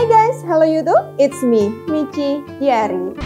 Hai guys, hello YouTube, it's me, Michi Diari.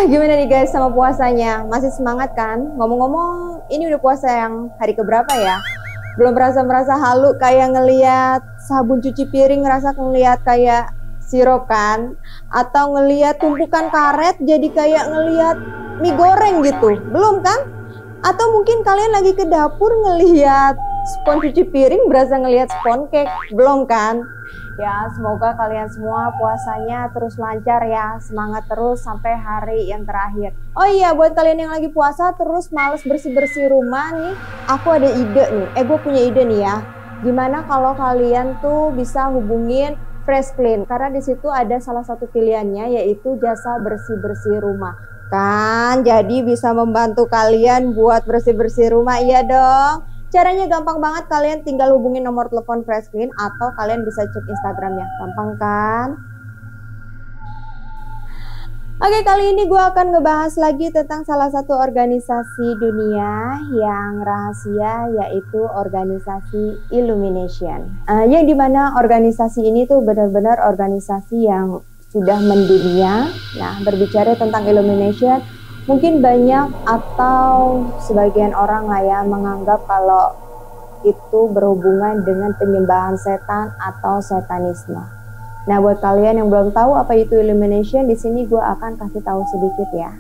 Gimana nih guys sama puasanya? Masih semangat kan? Ngomong-ngomong, ini udah puasa yang hari keberapa ya? Belum merasa halu kayak ngeliat sabun cuci piring, ngerasa ngeliat kayak sirup kan? Atau ngeliat tumpukan karet jadi kayak ngeliat mie goreng gitu? Belum kan? Atau mungkin kalian lagi ke dapur ngeliat spons cuci piring berasa ngeliat spons cake? Belum kan? Ya, semoga kalian semua puasanya terus lancar ya, semangat terus sampai hari yang terakhir. Oh iya, buat kalian yang lagi puasa terus males bersih-bersih rumah nih, aku ada ide nih, gue punya ide nih ya. Gimana kalau kalian tuh bisa hubungin Fresh Clean, karena di situ ada salah satu pilihannya yaitu jasa bersih-bersih rumah. Kan, jadi bisa membantu kalian buat bersih-bersih rumah, iya dong. Caranya gampang banget, kalian tinggal hubungin nomor telepon Fresh Clean atau kalian bisa cek Instagramnya, gampang kan? Oke, kali ini gue akan ngebahas lagi tentang salah satu organisasi dunia yang rahasia, yaitu organisasi Illumination. Yang dimana organisasi ini tuh benar-benar organisasi yang sudah mendunia. Nah, berbicara tentang Illumination, mungkin banyak atau sebagian orang lah ya menganggap kalau itu berhubungan dengan penyembahan setan atau satanisme. Nah, buat kalian yang belum tahu apa itu Illumination, di sini gue akan kasih tahu sedikit ya.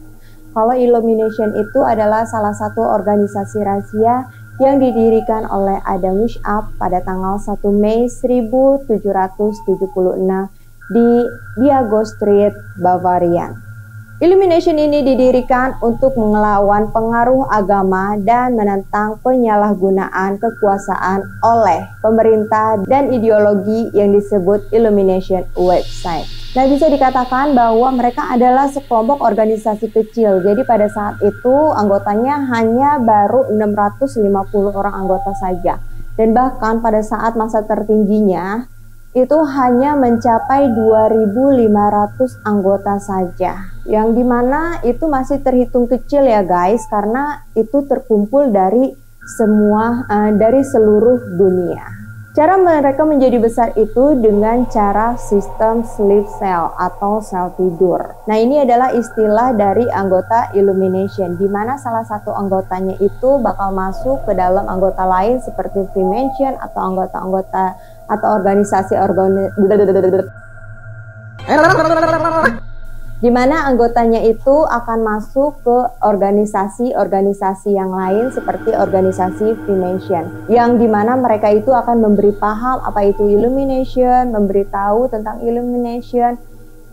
Kalau Illumination itu adalah salah satu organisasi rahasia yang didirikan oleh Adam Weishaupt pada tanggal 1 Mei 1776 di Diego Street, Bavaria. Illumination ini didirikan untuk melawan pengaruh agama dan menentang penyalahgunaan kekuasaan oleh pemerintah dan ideologi yang disebut Illumination website. Nah, bisa dikatakan bahwa mereka adalah sekelompok organisasi kecil. Jadi pada saat itu anggotanya hanya baru 650 orang anggota saja. Dan bahkan pada saat masa tertingginya itu hanya mencapai 2.500 anggota saja, yang dimana itu masih terhitung kecil ya guys, karena itu terkumpul dari seluruh dunia. Cara mereka menjadi besar itu dengan cara sistem sleep cell atau sel tidur. Nah, ini adalah istilah dari anggota Illumination, di mana salah satu anggotanya itu bakal masuk ke dalam anggota lain seperti Freemason atau anggota-anggota atau organisasi di mana anggotanya itu akan masuk ke organisasi-organisasi yang lain seperti organisasi Freemason, yang dimana mereka itu akan memberi paham apa itu Illumination, memberitahu tentang Illumination.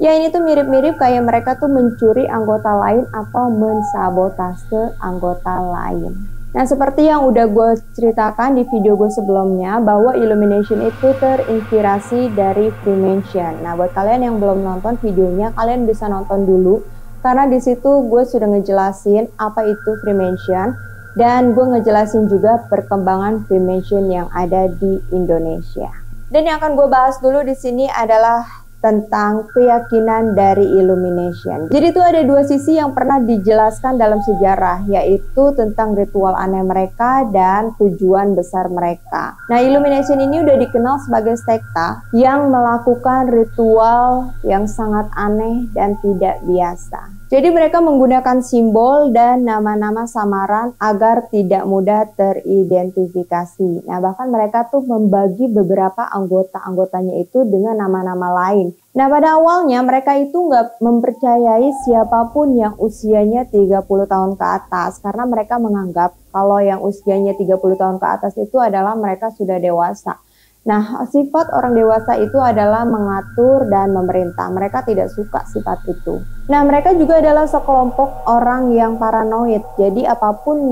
Ya, ini tuh mirip-mirip kayak mereka tuh mencuri anggota lain atau mensabotase anggota lain. Nah, seperti yang udah gue ceritakan di video gue sebelumnya, bahwa Illumination itu terinspirasi dari Freemason. Nah, buat kalian yang belum nonton videonya, kalian bisa nonton dulu, karena di situ gue sudah ngejelasin apa itu Freemason, dan gue ngejelasin juga perkembangan Freemason yang ada di Indonesia. Dan yang akan gue bahas dulu di sini adalah tentang keyakinan dari Illumination. Jadi itu ada dua sisi yang pernah dijelaskan dalam sejarah, yaitu tentang ritual aneh mereka dan tujuan besar mereka. Nah, Illumination ini udah dikenal sebagai sekta yang melakukan ritual yang sangat aneh dan tidak biasa. Jadi mereka menggunakan simbol dan nama-nama samaran agar tidak mudah teridentifikasi. Nah, bahkan mereka tuh membagi beberapa anggotanya itu dengan nama-nama lain. Nah, pada awalnya mereka itu nggak mempercayai siapapun yang usianya 30 tahun ke atas, karena mereka menganggap kalau yang usianya 30 tahun ke atas itu adalah mereka sudah dewasa. Nah, sifat orang dewasa itu adalah mengatur dan memerintah. Mereka tidak suka sifat itu. Nah, mereka juga adalah sekelompok orang yang paranoid. Jadi apapun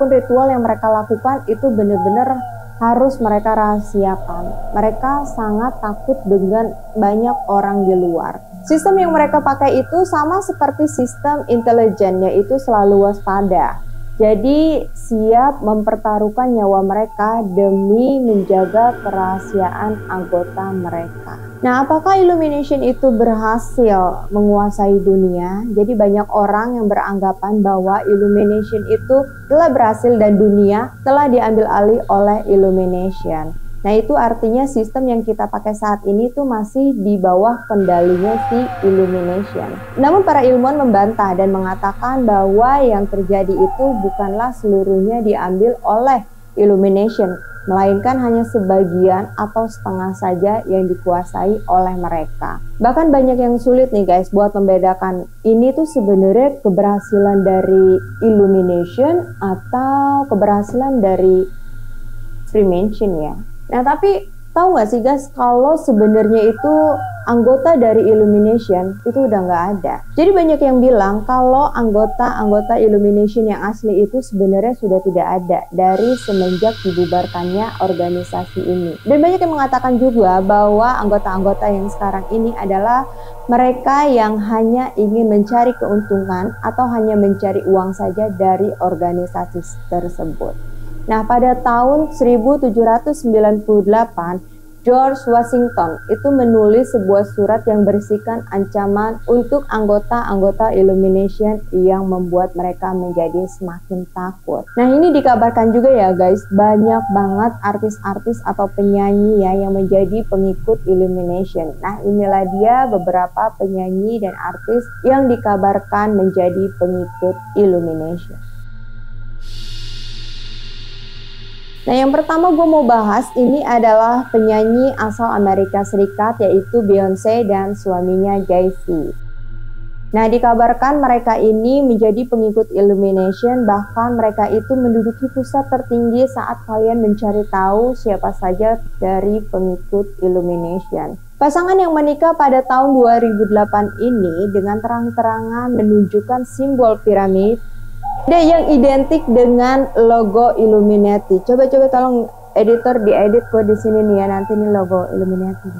ritual yang mereka lakukan itu benar-benar harus mereka rahasiakan. Mereka sangat takut dengan banyak orang di luar. Sistem yang mereka pakai itu sama seperti sistem intelijen, yaitu selalu waspada. Jadi siap mempertaruhkan nyawa mereka demi menjaga kerahasiaan anggota mereka. Nah, apakah Illumination itu berhasil menguasai dunia? Jadi banyak orang yang beranggapan bahwa Illumination itu telah berhasil dan dunia telah diambil alih oleh Illumination. Nah, itu artinya sistem yang kita pakai saat ini tuh masih di bawah kendalinya si Illumination. Namun para ilmuwan membantah dan mengatakan bahwa yang terjadi itu bukanlah seluruhnya diambil oleh Illumination, melainkan hanya sebagian atau setengah saja yang dikuasai oleh mereka. Bahkan banyak yang sulit nih guys buat membedakan ini tuh sebenarnya keberhasilan dari Illumination atau keberhasilan dari Freemason ya. Nah, tapi tahu nggak sih guys, kalau sebenarnya itu anggota dari Illumination itu udah nggak ada. Jadi banyak yang bilang kalau anggota Illumination yang asli itu sebenarnya sudah tidak ada dari semenjak dibubarkannya organisasi ini. Dan banyak yang mengatakan juga bahwa anggota-anggota yang sekarang ini adalah mereka yang hanya ingin mencari keuntungan atau hanya mencari uang saja dari organisasi tersebut. Nah, pada tahun 1798, George Washington itu menulis sebuah surat yang berisikan ancaman untuk anggota-anggota Illumination yang membuat mereka menjadi semakin takut. Nah, ini dikabarkan juga ya guys, banyak banget artis-artis atau penyanyi ya yang menjadi pengikut Illumination. Nah, inilah dia beberapa penyanyi dan artis yang dikabarkan menjadi pengikut Illumination. Nah, yang pertama gue mau bahas ini adalah penyanyi asal Amerika Serikat yaitu Beyonce dan suaminya Jay-Z. Nah, dikabarkan mereka ini menjadi pengikut Illumination, bahkan mereka itu menduduki pusat tertinggi saat kalian mencari tahu siapa saja dari pengikut Illumination. Pasangan yang menikah pada tahun 2008 ini dengan terang-terangan menunjukkan simbol piramid yang identik dengan logo Illuminati. Coba tolong editor diedit gue di sini nih ya, nanti nih logo Illuminati.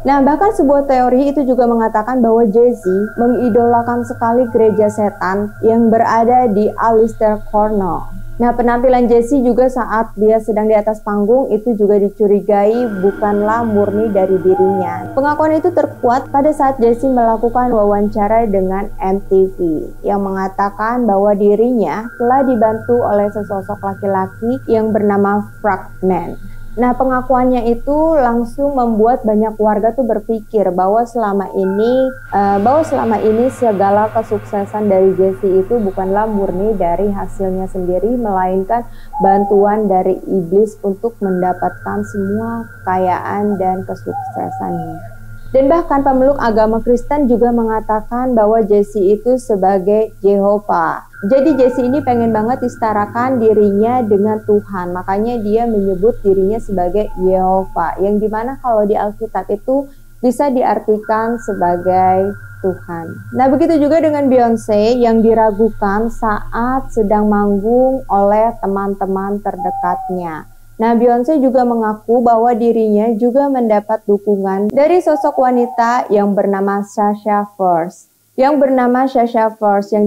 Nah, bahkan sebuah teori itu juga mengatakan bahwa Jay-Z mengidolakan sekali gereja setan yang berada di Aleister Cornell. Nah, penampilan Jay-Z juga saat dia sedang di atas panggung itu juga dicurigai bukanlah murni dari dirinya. Pengakuan itu terkuat pada saat Jay-Z melakukan wawancara dengan MTV yang mengatakan bahwa dirinya telah dibantu oleh sesosok laki-laki yang bernama Frogman. Nah, pengakuannya itu langsung membuat banyak warga tuh berpikir bahwa selama ini segala kesuksesan dari Jay-Z itu bukanlah murni dari hasilnya sendiri, melainkan bantuan dari iblis untuk mendapatkan semua kekayaan dan kesuksesannya. Dan bahkan pemeluk agama Kristen juga mengatakan bahwa Jay-Z itu sebagai Jehovah. Jadi Jay-Z ini pengen banget disetarakan dirinya dengan Tuhan, makanya dia menyebut dirinya sebagai Jehovah, yang dimana kalau di Alkitab itu bisa diartikan sebagai Tuhan. Nah, begitu juga dengan Beyonce yang diragukan saat sedang manggung oleh teman-teman terdekatnya. Nah, Beyonce juga mengaku bahwa dirinya juga mendapat dukungan dari sosok wanita yang bernama Sasha Fierce. Yang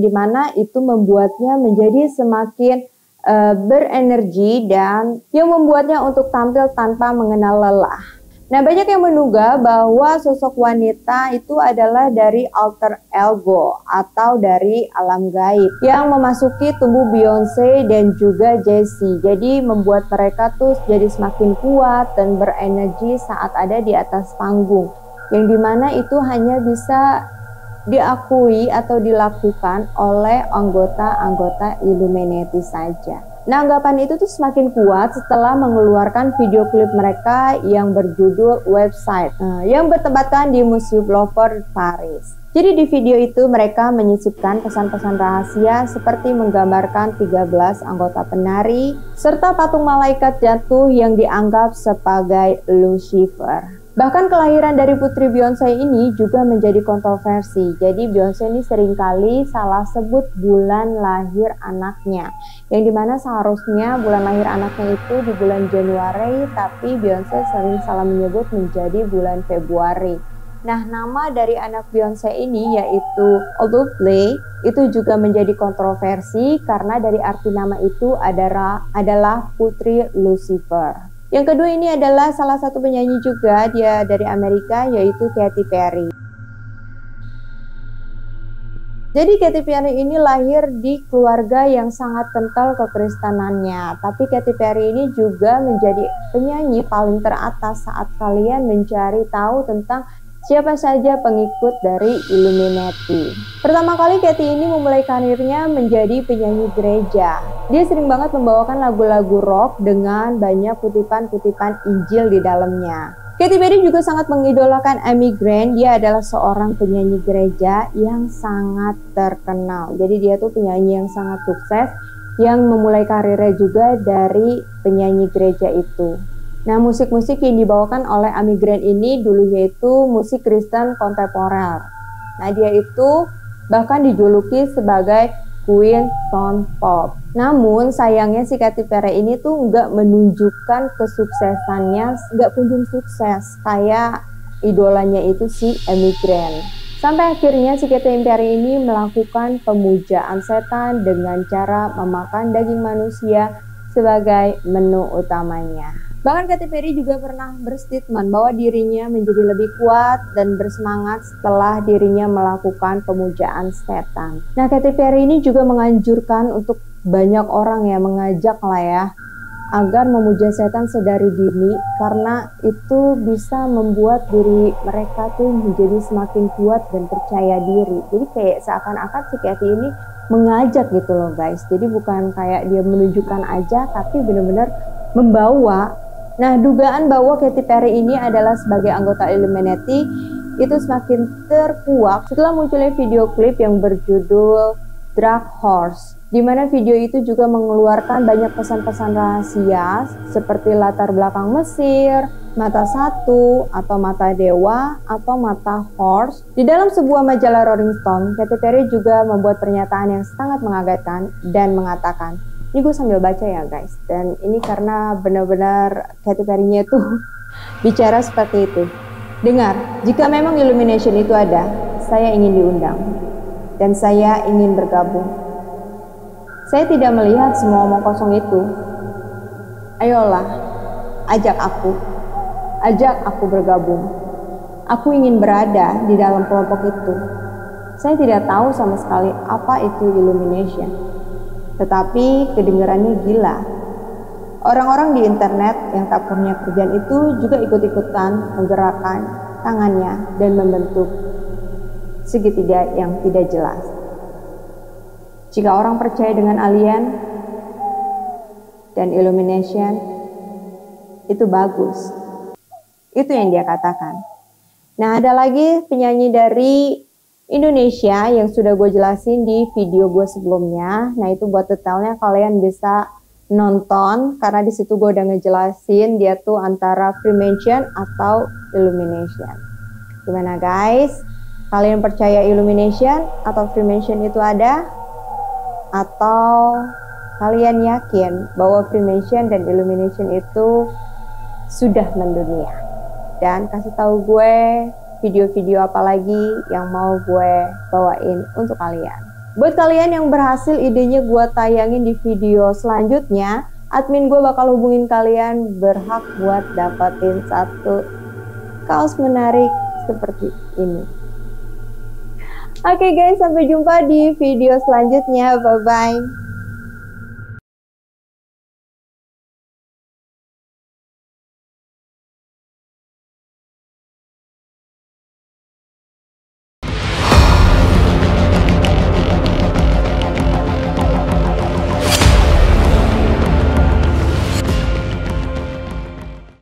dimana itu membuatnya menjadi semakin berenergi dan yang membuatnya untuk tampil tanpa mengenal lelah. Nah, banyak yang menduga bahwa sosok wanita itu adalah dari alter ego atau dari alam gaib yang memasuki tubuh Beyonce dan juga Jay-Z. Jadi membuat mereka tuh jadi semakin kuat dan berenergi saat ada di atas panggung. Yang dimana itu hanya bisa diakui atau dilakukan oleh anggota-anggota Illuminati saja. Nah, anggapan itu tuh semakin kuat setelah mengeluarkan video klip mereka yang berjudul Website, yang bertempatkan di Museum Louvre, Paris. Jadi di video itu mereka menyisipkan pesan-pesan rahasia seperti menggambarkan 13 anggota penari serta patung malaikat jatuh yang dianggap sebagai Lucifer. Bahkan kelahiran dari putri Beyonce ini juga menjadi kontroversi. Jadi Beyonce ini seringkali salah sebut bulan lahir anaknya, yang dimana seharusnya bulan lahir anaknya itu di bulan Januari, tapi Beyonce sering salah menyebut menjadi bulan Februari. Nah, nama dari anak Beyonce ini yaitu Oluflay itu juga menjadi kontroversi karena dari arti nama itu adalah Putri Lucifer. Yang kedua ini adalah salah satu penyanyi juga, dia dari Amerika yaitu Katy Perry. Jadi Katy Perry ini lahir di keluarga yang sangat kental kekristenannya. Tapi Katy Perry ini juga menjadi penyanyi paling teratas saat kalian mencari tahu tentang siapa saja pengikut dari Illuminati. Pertama kali Katy ini memulai karirnya menjadi penyanyi gereja. Dia sering banget membawakan lagu-lagu rock dengan banyak kutipan-kutipan Injil di dalamnya. Katy Perry juga sangat mengidolakan Amy Grant. Dia adalah seorang penyanyi gereja yang sangat terkenal. Jadi dia tuh penyanyi yang sangat sukses yang memulai karirnya juga dari penyanyi gereja itu. Nah, musik-musik yang dibawakan oleh Amy Grant ini dulunya itu musik Kristen kontemporer. Nah, dia itu bahkan dijuluki sebagai Queen Stone Pop. Namun sayangnya si Katy Perry ini tuh nggak menunjukkan kesuksesannya, nggak kunjung sukses kayak idolanya itu si Amy Grant. Sampai akhirnya si Katy Perry ini melakukan pemujaan setan dengan cara memakan daging manusia sebagai menu utamanya. Bahkan Katy Perry juga pernah berstatement bahwa dirinya menjadi lebih kuat dan bersemangat setelah dirinya melakukan pemujaan setan. Nah, Katy Perry ini juga menganjurkan untuk banyak orang ya, mengajak lah ya, agar memuja setan sedari dini karena itu bisa membuat diri mereka tuh menjadi semakin kuat dan percaya diri. Jadi kayak seakan-akan si Katy ini mengajak gitu loh guys. Jadi bukan kayak dia menunjukkan aja, tapi benar-benar membawa. Nah, dugaan bahwa Katy Perry ini adalah sebagai anggota Illuminati itu semakin terkuak setelah munculnya video klip yang berjudul Dark Horse, di mana video itu juga mengeluarkan banyak pesan-pesan rahasia seperti latar belakang Mesir, mata satu, atau mata dewa, atau mata horse. Di dalam sebuah majalah Rolling Stone, Katy Perry juga membuat pernyataan yang sangat mengagetkan dan mengatakan, ini gue sambil baca ya guys, dan ini karena benar-benar Katy Perry-nya tuh bicara seperti itu. Dengar, jika memang Illumination itu ada, saya ingin diundang dan saya ingin bergabung. Saya tidak melihat semua omong kosong itu. Ayolah, ajak aku bergabung. Aku ingin berada di dalam kelompok itu. Saya tidak tahu sama sekali apa itu Illumination. Tetapi kedengarannya gila. Orang-orang di internet yang tak punya kerjaan itu juga ikut-ikutan menggerakkan tangannya dan membentuk segitiga yang tidak jelas. Jika orang percaya dengan alien dan Illumination, itu bagus. Itu yang dia katakan. Nah, ada lagi penyanyi dari Indonesia yang sudah gue jelasin di video gue sebelumnya. Nah, itu buat detailnya kalian bisa nonton karena di situ gue udah ngejelasin dia tuh antara Freemason atau Illumination. Gimana guys? Kalian percaya Illumination atau Freemason itu ada? Atau kalian yakin bahwa Freemason dan Illumination itu sudah mendunia? Dan kasih tahu gue video-video apa lagi yang mau gue bawain untuk kalian. Buat kalian yang berhasil idenya gue tayangin di video selanjutnya, admin gue bakal hubungin kalian, berhak buat dapatin satu kaos menarik seperti ini. Oke guys, sampai jumpa di video selanjutnya. Bye-bye.